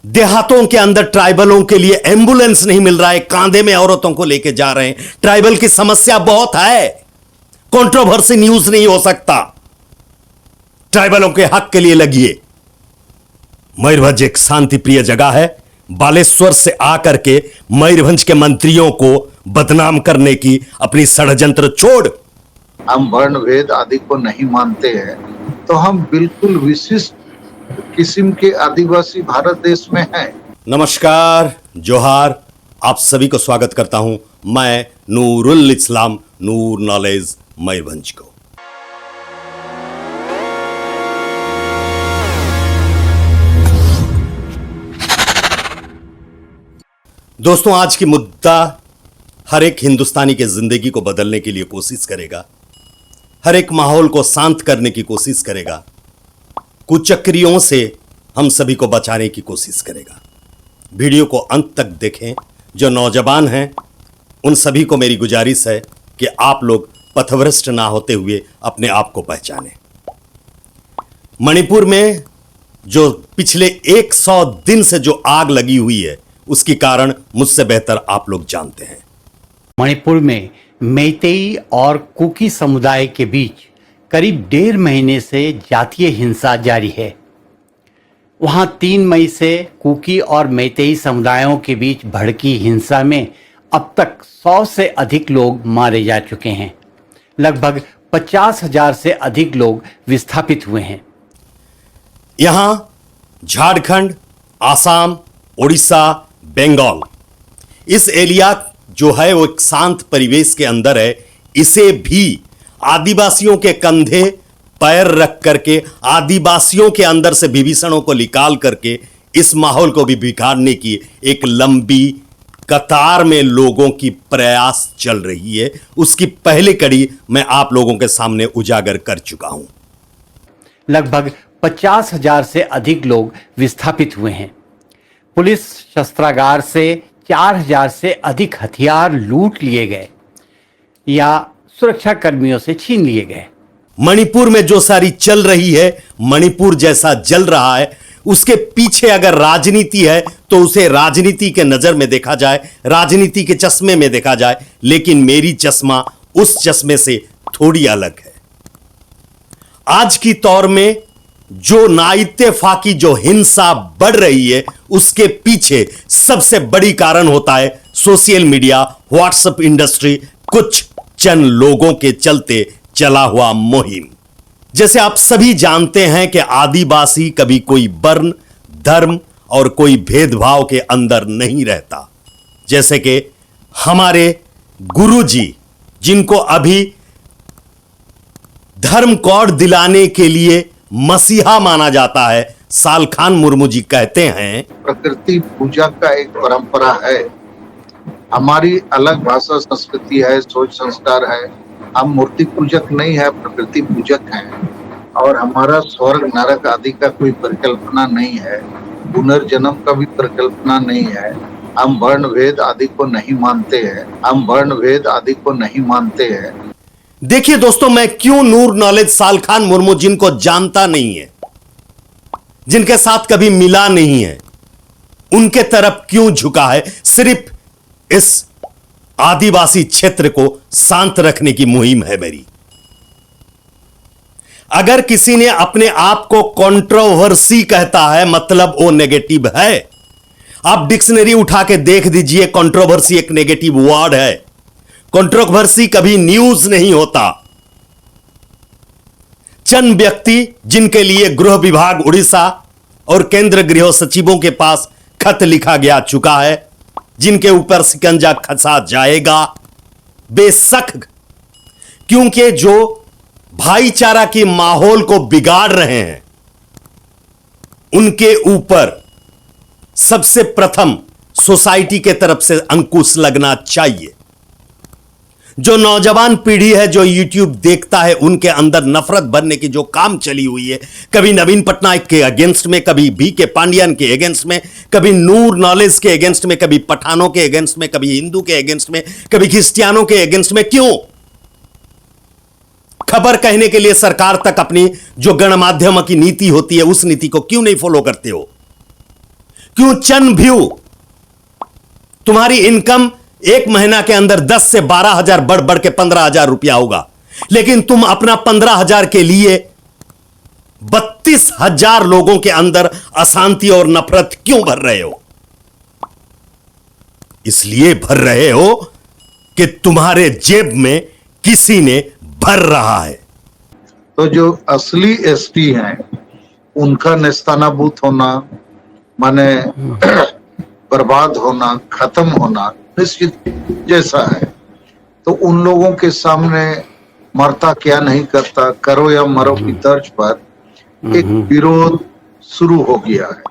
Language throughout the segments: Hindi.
देहातों के अंदर ट्राइबलों के लिए एम्बुलेंस नहीं मिल रहा है, कांधे में औरतों को लेके जा रहे हैं। ट्राइबल की समस्या बहुत है, कंट्रोवर्सी न्यूज नहीं हो सकता। ट्राइबलों के हक के लिए लगिए। मयूरभंज एक शांति प्रिय जगह है। बालेश्वर से आकर के मयूरभंज के मंत्रियों को बदनाम करने की अपनी षड्यंत्र छोड़, हम वर्ण भेद आदि को नहीं मानते हैं, तो हम बिल्कुल विशिष्ट किस्म के आदिवासी भारत देश में हैं। नमस्कार, जोहार, आप सभी को स्वागत करता हूं मैं नूरुल इस्लाम, नूर नॉलेज मयूरभंज को। दोस्तों, आज की मुद्दा हर एक हिंदुस्तानी के जिंदगी को बदलने के लिए कोशिश करेगा, हर एक माहौल को शांत करने की कोशिश करेगा, कुचक्रियों से हम सभी को बचाने की कोशिश करेगा। वीडियो को अंत तक देखें। जो नौजवान हैं उन सभी को मेरी गुजारिश है कि आप लोग पथभ्रष्ट ना होते हुए अपने आप को पहचानें। मणिपुर में जो पिछले 100 दिन से जो आग लगी हुई है, उसकी कारण मुझसे बेहतर आप लोग जानते हैं। मणिपुर में मैतेई और कुकी समुदाय के बीच करीब 1.5 महीने से जातीय हिंसा जारी है। वहां 3 मई से कुकी और मैतेई समुदायों के बीच भड़की हिंसा में अब तक 100 से अधिक लोग मारे जा चुके हैं। लगभग 50,000 से अधिक लोग विस्थापित हुए हैं। यहां झारखंड, आसाम, उड़ीसा, बंगाल, इस एरिया जो है वो एक शांत परिवेश के अंदर है। इसे भी आदिवासियों के कंधे पैर रख करके, आदिवासियों के अंदर से विभीषणों को निकाल करके इस माहौल को भी बिगाड़ने की एक लंबी कतार में लोगों की प्रयास चल रही है। उसकी पहली कड़ी मैं आप लोगों के सामने उजागर कर चुका हूं। लगभग 50,000 से अधिक लोग विस्थापित हुए हैं। पुलिस शस्त्रागार से 4,000 से अधिक हथियार लूट लिए गए या सुरक्षा कर्मियों से छीन लिए गए। मणिपुर में जो सारी चल रही है, मणिपुर जैसा जल रहा है, उसके पीछे अगर राजनीति है तो उसे राजनीति के नजर में देखा जाए, राजनीति के चश्मे में देखा जाए। लेकिन मेरी चश्मा उस चश्मे से थोड़ी अलग है। आज की दौर में जो नाइत्तेफाकी जो हिंसा बढ़ रही है, उसके पीछे सबसे बड़ी कारण होता है सोशल मीडिया, व्हाट्सएप इंडस्ट्री, कुछ चंद लोगों के चलते चला हुआ मुहिम। जैसे आप सभी जानते हैं कि आदिवासी कभी कोई वर्ण, धर्म और कोई भेदभाव के अंदर नहीं रहता। जैसे कि हमारे गुरुजी, जिनको अभी धर्म कोड दिलाने के लिए मसीहा माना जाता है, सालखान मुर्मू जी कहते हैं, प्रकृति पूजा का एक परंपरा है। हमारी अलग भाषा, संस्कृति है, सोच, संस्कार है। हम मूर्ति पूजक नहीं है, प्रकृति पूजक हैं। और हमारा स्वर्ग नरक आदि का कोई परिकल्पना नहीं है, पुनर्जन्म का भी परिकल्पना नहीं है। हम वर्ण भेद आदि को नहीं मानते हैं, हम वर्ण भेद आदि को नहीं मानते हैं। देखिए दोस्तों, मैं क्यों नूर नॉलेज सालखान मुर्मू, जिनको जानता नहीं है, जिनके साथ कभी मिला नहीं है, उनके तरफ क्यों झुका है। सिर्फ इस आदिवासी क्षेत्र को शांत रखने की मुहिम है मेरी। अगर किसी ने अपने आप को कंट्रोवर्सी कहता है, मतलब वो नेगेटिव है। आप डिक्शनरी उठा के देख दीजिए, कंट्रोवर्सी एक नेगेटिव वर्ड है। कंट्रोवर्सी कभी न्यूज नहीं होता। चंद व्यक्ति जिनके लिए गृह विभाग उड़ीसा और केंद्र गृह सचिवों के पास खत लिखा गया चुका है, जिनके ऊपर शिकंजा कसा जाएगा बेशक, क्योंकि जो भाईचारा की माहौल को बिगाड़ रहे हैं, उनके ऊपर सबसे प्रथम सोसाइटी के तरफ से अंकुश लगना चाहिए। जो नौजवान पीढ़ी है, जो यूट्यूब देखता है, उनके अंदर नफरत भरने की जो काम चली हुई है, कभी नवीन पटनायक के अगेंस्ट में, कभी बीके पांडियन के अगेंस्ट में, कभी नूर नॉलेज के अगेंस्ट में, कभी पठानों के अगेंस्ट में, कभी हिंदू के अगेंस्ट में, कभी क्रिश्चियनों के अगेंस्ट में। क्यों? खबर कहने के लिए सरकार तक अपनी जो गणमाध्यम की नीति होती है, उस नीति को क्यों नहीं फॉलो करते हो? क्यों चंद व्यू? तुम्हारी इनकम एक महीना के अंदर 10 से 12,000 बढ़ बढ़ के 15,000 रुपया होगा, लेकिन तुम अपना 15,000 के लिए 32,000 लोगों के अंदर अशांति और नफरत क्यों भर रहे हो? इसलिए भर रहे हो कि तुम्हारे जेब में किसी ने भर रहा है। तो जो असली एसटी हैं उनका नेस्तानाबूत होना माने बर्बाद होना, खत्म होना निश्चित जैसा है। तो उन लोगों के सामने मरता क्या नहीं करता, करो या मरो की तर्ज पर एक विरोध शुरू हो गया है।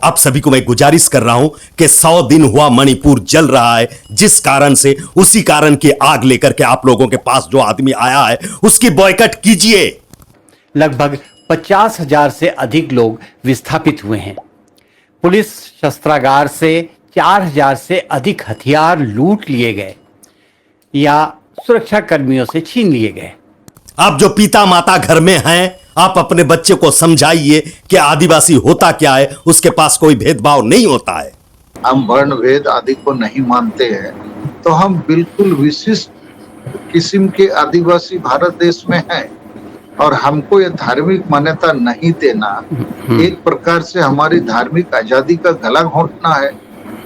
आप सभी को मैं गुजारिश कर रहा हूं कि 100 दिन हुआ मणिपुर जल रहा है, जिस कारण से उसी कारण की आग लेकर के आप लोगों के पास जो आदमी आया है उसकी बॉयकट कीजिए। लगभग 50,000 से अधिक लोग विस्थापित हुए हैं। पुलिस शस्त्रागार से 4,000 से अधिक हथियार लूट लिए गए या सुरक्षा कर्मियों से छीन लिए गए। आप जो पिता माता घर में हैं, आप अपने बच्चे को समझाइए कि आदिवासी होता क्या है, उसके पास कोई भेदभाव नहीं होता है। हम वर्ण भेद आदि को नहीं मानते हैं, तो हम बिल्कुल विशिष्ट किस्म के आदिवासी भारत देश में हैं और हमको ये धार्मिक मान्यता नहीं देना एक प्रकार से हमारी धार्मिक आजादी का गला घोंटना है।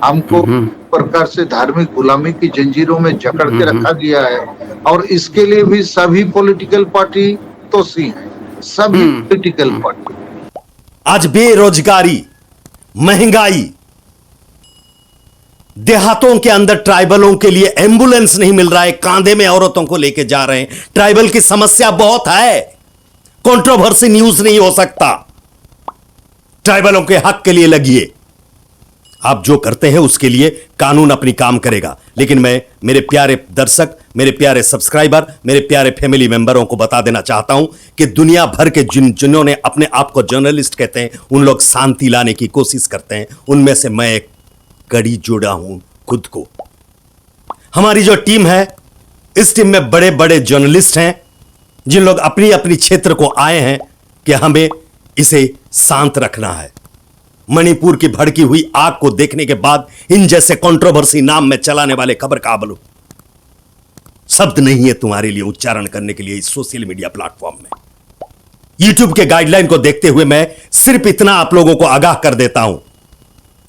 हमको प्रकार से धार्मिक गुलामी की जंजीरों में जकड़ के रखा गया है और इसके लिए भी सभी पॉलिटिकल पार्टी दोषी हैं, सभी पॉलिटिकल पार्टी। आज बेरोजगारी, महंगाई, देहातों के अंदर ट्राइबलों के लिए एम्बुलेंस नहीं मिल रहा है, कांधे में औरतों को लेके जा रहे हैं। ट्राइबल की समस्या बहुत है, कंट्रोवर्सी न्यूज नहीं हो सकता। ट्राइबलों के हक के लिए लगिए। आप जो करते हैं उसके लिए कानून अपनी काम करेगा, लेकिन मैं मेरे प्यारे दर्शक, मेरे प्यारे सब्सक्राइबर, मेरे प्यारे फैमिली मेंबरों को बता देना चाहता हूं कि दुनिया भर के जिन्होंने अपने आप को जर्नलिस्ट कहते हैं, उन लोग शांति लाने की कोशिश करते हैं। उनमें से मैं एक कड़ी जोड़ा हूं खुद को। हमारी जो टीम है, इस टीम में बड़े बड़े जर्नलिस्ट हैं जिन लोग अपनी अपनी क्षेत्र को आए हैं कि हमें इसे शांत रखना है। मणिपुर की भड़की हुई आग को देखने के बाद इन जैसे कंट्रोवर्सी नाम में चलाने वाले खबर काबल शब्द नहीं है तुम्हारे लिए उच्चारण करने के लिए इस सोशल मीडिया प्लेटफॉर्म में। यूट्यूब के गाइडलाइन को देखते हुए मैं सिर्फ इतना आप लोगों को आगाह कर देता हूं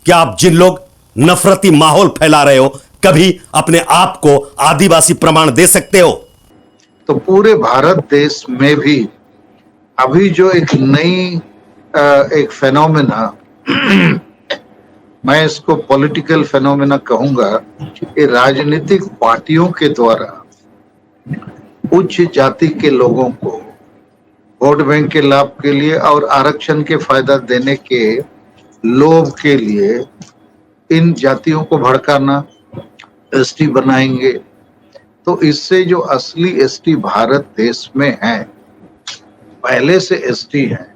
कि आप जिन लोग नफरती माहौल फैला रहे हो, कभी अपने आप को आदिवासी प्रमाण दे सकते हो? तो पूरे भारत देश में भी अभी जो एक नई एक फेनोमेना मैं इसको पॉलिटिकल फेनोमेना कहूंगा, ये राजनीतिक पार्टियों के द्वारा उच्च जाति के लोगों को वोट बैंक के लाभ के लिए और आरक्षण के फायदा देने के लोभ के लिए इन जातियों को भड़काना, एसटी बनाएंगे। तो इससे जो असली एसटी भारत देश में है, पहले से एसटी है,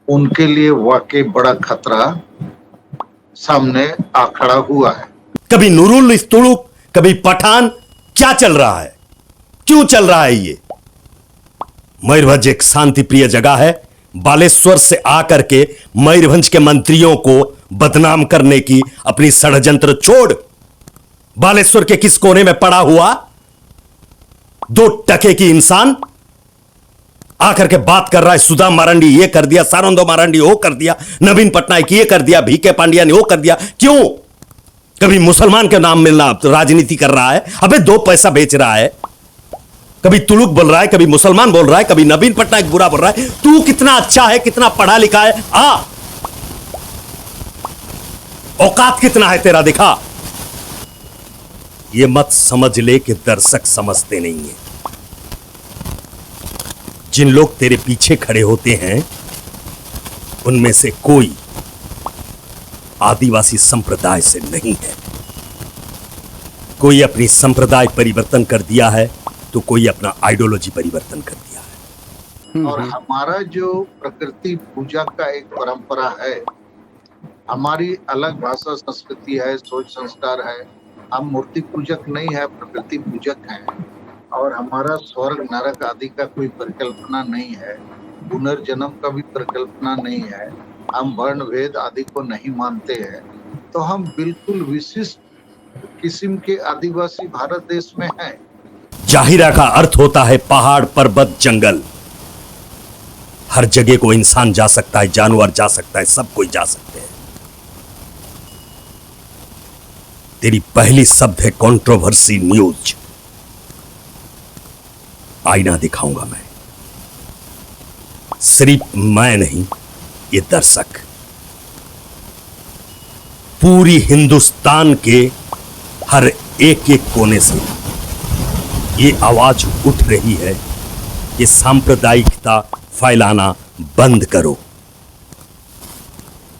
उनके लिए वाकई बड़ा खतरा सामने आ खड़ा हुआ है। कभी नूरुल तुड़ुक, कभी पठान, क्या चल रहा है? क्यों चल रहा है ये? मयूरभंज एक शांति प्रिय जगह है। बालेश्वर से आकर के मयूरभंज के मंत्रियों को बदनाम करने की अपनी षड्यंत्र छोड़, बालेश्वर के किस कोने में पड़ा हुआ 2 टके की इंसान आकर के बात कर रहा है, सुधा मारंडी ये कर दिया, सारोंदो मारंडी वो कर दिया, नवीन पटनायक ये कर दिया, भीके पांड्या ने वो कर दिया। क्यों? कभी मुसलमान के नाम मिलना राजनीति कर रहा है, अबे 2 पैसा बेच रहा है। कभी तुलुक बोल रहा है, कभी मुसलमान बोल रहा है, कभी नवीन पटनायक बुरा बोल रहा है। तू कितना अच्छा है, कितना पढ़ा लिखा है, औकात कितना है तेरा, दिखा। ये मत समझ ले कि दर्शक समझते नहीं है। जिन लोग तेरे पीछे खड़े होते हैं उनमें से कोई आदिवासी संप्रदाय से नहीं है। कोई अपनी संप्रदाय परिवर्तन कर दिया है तो कोई अपना आइडियोलॉजी परिवर्तन कर दिया है। और हमारा जो प्रकृति पूजा का एक परंपरा है, हमारी अलग भाषा संस्कृति है, सोच संस्कार है। हम मूर्ति पूजक नहीं है, प्रकृति पूजक हैं। और हमारा स्वर्ग नरक आदि का कोई परिकल्पना नहीं है, पुनर्जन्म का भी परिकल्पना नहीं है। हम वर्ण भेद आदि को नहीं मानते हैं, तो हम बिल्कुल विशिष्ट किस्म के आदिवासी भारत देश में हैं। जाहिरा का अर्थ होता है पहाड़, पर्वत, जंगल। हर जगह को इंसान जा सकता है, जानवर जा सकता है, सब कोई जा सकते हैं। तेरी पहली शब्द है कंट्रोवर्सी न्यूज। आईना दिखाऊंगा मैं, सिर्फ मैं नहीं, ये दर्शक पूरी हिंदुस्तान के हर एक एक कोने से ये आवाज उठ रही है कि सांप्रदायिकता फैलाना बंद करो।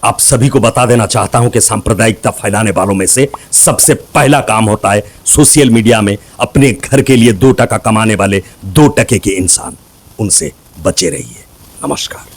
आप सभी को बता देना चाहता हूं कि सांप्रदायिकता फैलाने वालों में से सबसे पहला काम होता है सोशल मीडिया में अपने घर के लिए 2 टका कमाने वाले 2 टके के इंसान। उनसे बचे रहिए। नमस्कार।